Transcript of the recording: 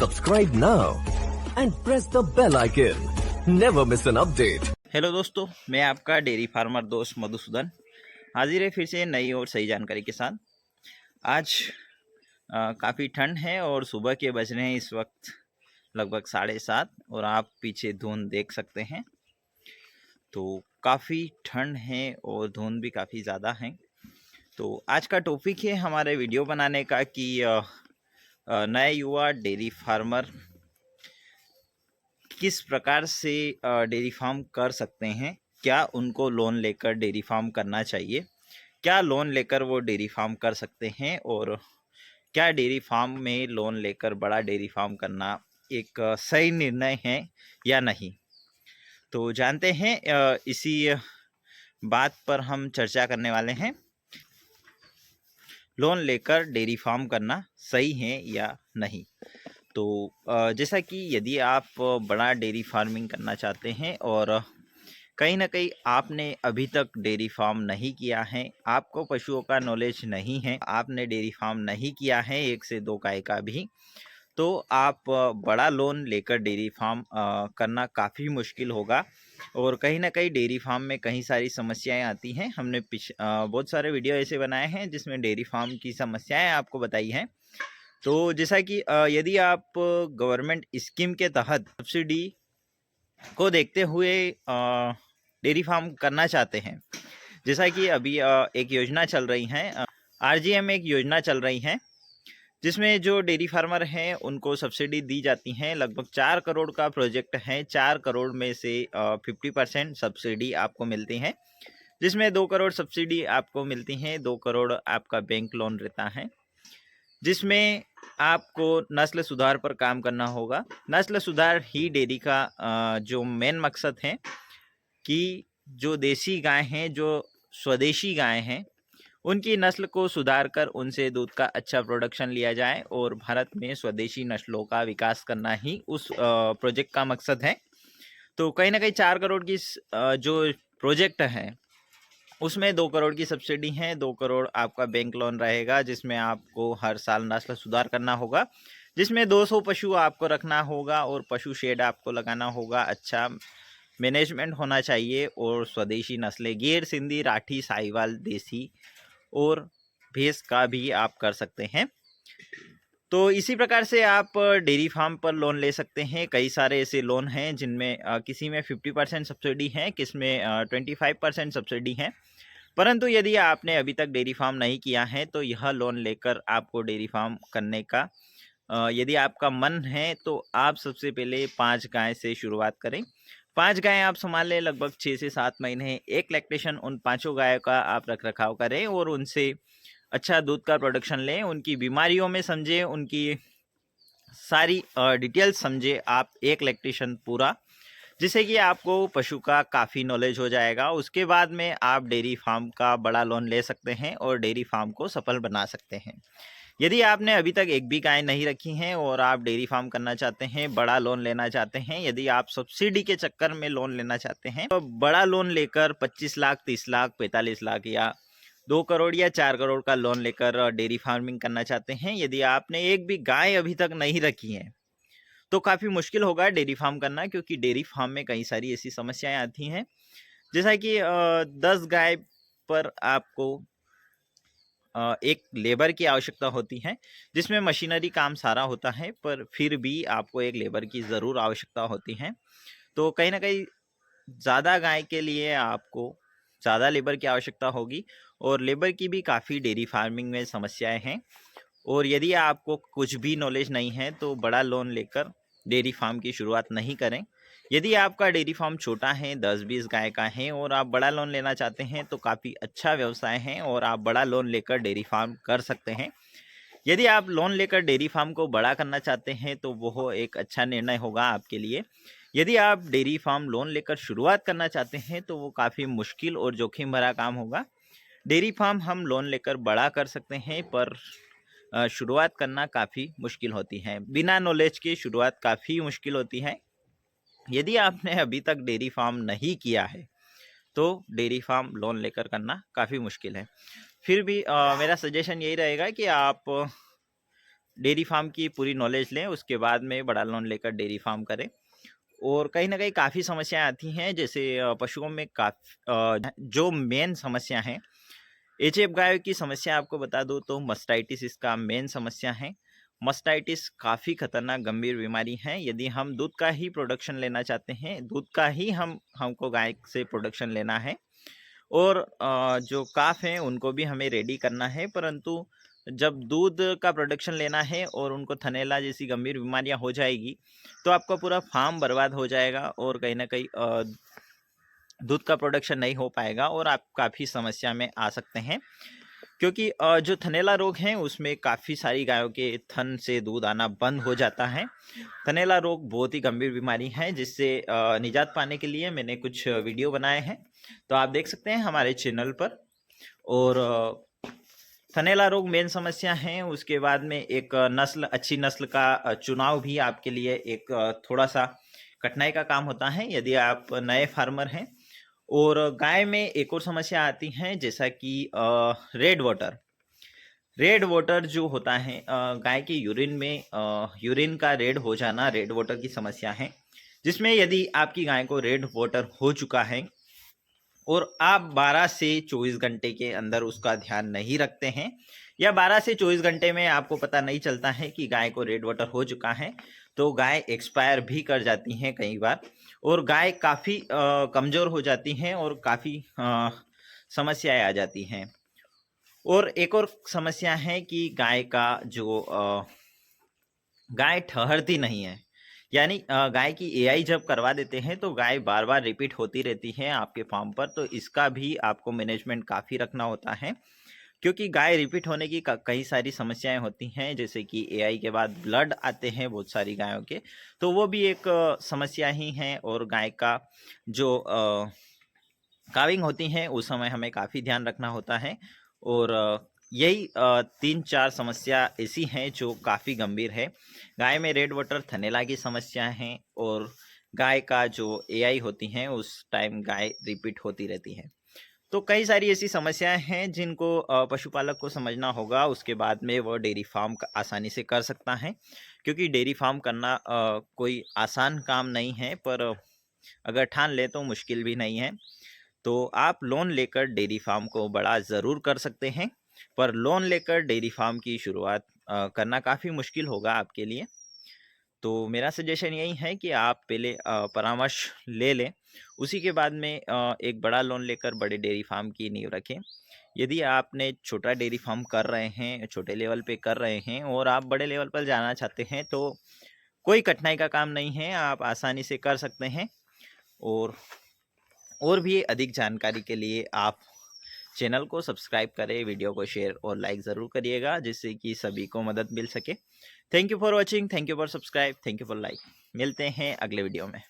Subscribe now and press the bell icon. Never miss an update. Hello दोस्तों, मैं आपका dairy farmer दोस्त मधुसूदन हाजिर है फिर से नई और सही जानकारी के साथ। आज काफ़ी ठंड है और सुबह के बज रहे हैं इस वक्त लगभग 7:30 और आप पीछे धुंध देख सकते हैं। तो काफ़ी ठंड है और धुंध भी काफ़ी ज़्यादा है। तो आज का टॉपिक है हमारे वीडियो बनाने का कि नए युवा डेयरी फार्मर किस प्रकार से डेयरी फार्म कर सकते हैं, क्या उनको लोन लेकर डेयरी फार्म करना चाहिए, क्या लोन लेकर वो डेयरी फार्म कर सकते हैं और क्या डेयरी फार्म में लोन लेकर बड़ा डेयरी फार्म करना एक सही निर्णय है या नहीं। तो जानते हैं इसी बात पर हम चर्चा करने वाले हैं। लोन लेकर डेयरी फार्म करना सही है या नहीं। तो जैसा कि यदि आप बड़ा डेयरी फार्मिंग करना चाहते हैं और कहीं ना कहीं आपने अभी तक डेयरी फार्म नहीं किया है, आपको पशुओं का नॉलेज नहीं है, आपने डेयरी फार्म नहीं किया है 1 से 2 गाय का भी, तो आप बड़ा लोन लेकर डेयरी फार्म करना काफ़ी मुश्किल होगा। और कहीं ना कहीं डेयरी फार्म में कई सारी समस्याएं आती हैं। हमने बहुत सारे वीडियो ऐसे बनाए हैं जिसमें डेयरी फार्म की समस्याएं आपको बताई हैं। तो जैसा कि यदि आप गवर्नमेंट स्कीम के तहत सब्सिडी को देखते हुए डेयरी फार्म करना चाहते हैं, जैसा कि अभी एक योजना चल रही है, आरजीएम एक योजना चल रही है जिसमें जो डेयरी फार्मर हैं उनको सब्सिडी दी जाती हैं। लगभग 4 करोड़ का प्रोजेक्ट है। 4 करोड़ में से 50% सब्सिडी आपको मिलती है, जिसमें 2 करोड़ सब्सिडी आपको मिलती हैं, 2 करोड़ आपका बैंक लोन रहता है, जिसमें आपको नस्ल सुधार पर काम करना होगा। नस्ल सुधार ही डेयरी का जो मेन मकसद है कि जो देसी गाय हैं, जो स्वदेशी गाय हैं, उनकी नस्ल को सुधार कर उनसे दूध का अच्छा प्रोडक्शन लिया जाए और भारत में स्वदेशी नस्लों का विकास करना ही उस प्रोजेक्ट का मकसद है। तो कहीं ना कहीं 4 करोड़ की जो प्रोजेक्ट है उसमें 2 करोड़ की सब्सिडी है, 2 करोड़ आपका बैंक लोन रहेगा, जिसमें आपको हर साल नस्ल सुधार करना होगा, जिसमें 200 पशु आपको रखना होगा और पशु शेड आपको लगाना होगा। अच्छा मैनेजमेंट होना चाहिए और स्वदेशी नस्लें गिर, सिंधी, राठी, साहिवाल, देसी और भैंस का भी आप कर सकते हैं। तो इसी प्रकार से आप डेयरी फार्म पर लोन ले सकते हैं। कई सारे ऐसे लोन हैं जिनमें किसी में 50% सब्सिडी है, किस में 25% सब्सिडी है। परंतु यदि आपने अभी तक डेयरी फार्म नहीं किया है तो यह लोन लेकर आपको डेयरी फार्म करने का यदि आपका मन है तो आप सबसे पहले 5 गाय से शुरुआत करें। 5 गाय आप संभाल लें, लगभग 6 से 7 महीने एक लैक्टेशन उन 5 गायों का आप रख रखाव करें और उनसे अच्छा दूध का प्रोडक्शन लें। उनकी बीमारियों में समझें, उनकी सारी डिटेल्स समझे आप एक लैक्टेशन पूरा, जिससे कि आपको पशु का काफ़ी नॉलेज हो जाएगा। उसके बाद में आप डेयरी फार्म का बड़ा लोन ले सकते हैं और डेयरी फार्म को सफल बना सकते हैं। यदि आपने अभी तक एक भी गाय नहीं रखी हैं और आप डेयरी फार्म करना चाहते हैं, बड़ा लोन लेना चाहते हैं, यदि आप सब्सिडी के चक्कर में लोन लेना चाहते हैं तो बड़ा लोन लेकर 25 लाख, 30 लाख, 45 लाख या 2 करोड़ या 4 करोड़ का लोन लेकर डेयरी फार्मिंग करना चाहते हैं, यदि आपने एक भी गाय अभी तक नहीं रखी है तो काफ़ी मुश्किल होगा डेयरी फार्म करना, क्योंकि डेयरी फार्म में कई सारी ऐसी समस्याएं आती हैं। जैसा कि 10 गाय पर आपको एक लेबर की आवश्यकता होती है, जिसमें मशीनरी काम सारा होता है, पर फिर भी आपको एक लेबर की ज़रूर आवश्यकता होती है। तो कहीं ना कहीं ज़्यादा गाय के लिए आपको ज़्यादा लेबर की आवश्यकता होगी और लेबर की भी काफ़ी डेयरी फार्मिंग में समस्याएं हैं। और यदि आपको कुछ भी नॉलेज नहीं है तो बड़ा लोन लेकर डेयरी फार्म की शुरुआत नहीं करें। यदि आपका डेयरी फार्म छोटा है, 10-20 गाय का है और आप बड़ा लोन लेना चाहते हैं तो काफ़ी अच्छा व्यवसाय है और आप बड़ा लोन लेकर डेयरी फार्म कर सकते हैं। यदि आप लोन लेकर डेयरी फार्म को बड़ा करना चाहते हैं तो वो एक अच्छा निर्णय होगा आपके लिए। यदि आप डेयरी फार्म लोन लेकर शुरुआत करना चाहते हैं तो वो काफ़ी मुश्किल और जोखिम भरा काम होगा। डेयरी फार्म हम लोन लेकर बड़ा कर सकते हैं, पर शुरुआत करना काफ़ी मुश्किल होती है। बिना नॉलेज के शुरुआत काफ़ी मुश्किल होती है। यदि आपने अभी तक डेयरी फार्म नहीं किया है तो डेयरी फार्म लोन लेकर करना काफ़ी मुश्किल है। फिर भी मेरा सजेशन यही रहेगा कि आप डेयरी फार्म की पूरी नॉलेज लें, उसके बाद में बड़ा लोन लेकर डेयरी फार्म करें। और कहीं न कहीं काफ़ी समस्याएँ आती हैं, जैसे पशुओं में जो मेन समस्या है, एचएफ गायों की समस्या आपको बता दूँ तो मास्टाइटिस इसका मेन समस्या है। मास्टाइटिस काफ़ी खतरनाक गंभीर बीमारी है। यदि हम दूध का ही प्रोडक्शन लेना चाहते हैं, दूध का ही हमको गाय से प्रोडक्शन लेना है और जो काफ हैं उनको भी हमें रेडी करना है, परंतु जब दूध का प्रोडक्शन लेना है और उनको थनैला जैसी गंभीर बीमारियां हो जाएगी, तो आपका पूरा फार्म बर्बाद हो जाएगा और कहीं ना कहीं दूध का प्रोडक्शन नहीं हो पाएगा और आप काफ़ी समस्या में आ सकते हैं। क्योंकि जो थनैला रोग है उसमें काफ़ी सारी गायों के थन से दूध आना बंद हो जाता है। थनैला रोग बहुत ही गंभीर बीमारी है, जिससे निजात पाने के लिए मैंने कुछ वीडियो बनाए हैं, तो आप देख सकते हैं हमारे चैनल पर। और थनैला रोग मेन समस्या है। उसके बाद में एक अच्छी नस्ल का चुनाव भी आपके लिए एक थोड़ा सा कठिनाई का काम होता है यदि आप नए फार्मर हैं। और गाय में एक और समस्या आती है, जैसा कि रेड वाटर जो होता है, गाय के यूरिन में यूरिन का रेड हो जाना रेड वाटर की समस्या है, जिसमें यदि आपकी गाय को रेड वाटर हो चुका है और आप 12 से 24 घंटे के अंदर उसका ध्यान नहीं रखते हैं, या 12 से 24 घंटे में आपको पता नहीं चलता है कि गाय को रेड वाटर हो चुका है, तो गाय एक्सपायर भी कर जाती हैं कई बार और गाय काफ़ी कमज़ोर हो जाती हैं और काफ़ी समस्याएं आ जाती हैं। और एक और समस्या है कि गाय का जो गाय ठहरती नहीं है, यानी गाय की एआई जब करवा देते हैं तो गाय बार बार रिपीट होती रहती है आपके फार्म पर, तो इसका भी आपको मैनेजमेंट काफ़ी रखना होता है। क्योंकि गाय रिपीट होने की कई सारी समस्याएं होती हैं, जैसे कि एआई के बाद ब्लड आते हैं बहुत सारी गायों के, तो वो भी एक समस्या ही है। और गाय का जो काविंग होती हैं उस समय हमें काफ़ी ध्यान रखना होता है। और यही 3-4 समस्या ऐसी हैं जो काफ़ी गंभीर है। गाय में रेड वाटर थनैला की समस्या है और गाय का जो एआई होती हैं उस टाइम गाय रिपीट होती रहती है। तो कई सारी ऐसी समस्याएं हैं जिनको पशुपालक को समझना होगा, उसके बाद में वो डेयरी फार्म आसानी से कर सकता है। क्योंकि डेयरी फार्म करना कोई आसान काम नहीं है, पर अगर ठान ले तो मुश्किल भी नहीं है। तो आप लोन लेकर डेयरी फार्म को बड़ा ज़रूर कर सकते हैं, पर लोन लेकर डेयरी फार्म की शुरुआत करना काफ़ी मुश्किल होगा आपके लिए। तो मेरा सजेशन यही है कि आप पहले परामर्श ले लें, उसी के बाद में एक बड़ा लोन लेकर बड़े डेयरी फार्म की नींव रखें। यदि आपने छोटा डेयरी फार्म कर रहे हैं, छोटे लेवल पे कर रहे हैं और आप बड़े लेवल पर जाना चाहते हैं, तो कोई कठिनाई का काम नहीं है, आप आसानी से कर सकते हैं। और भी अधिक जानकारी के लिए आप चैनल को सब्सक्राइब करें, वीडियो को शेयर और लाइक ज़रूर करिएगा, जिससे कि सभी को मदद मिल सके। Thank you for watching, thank you for subscribe, thank you for like. मिलते हैं अगले वीडियो में।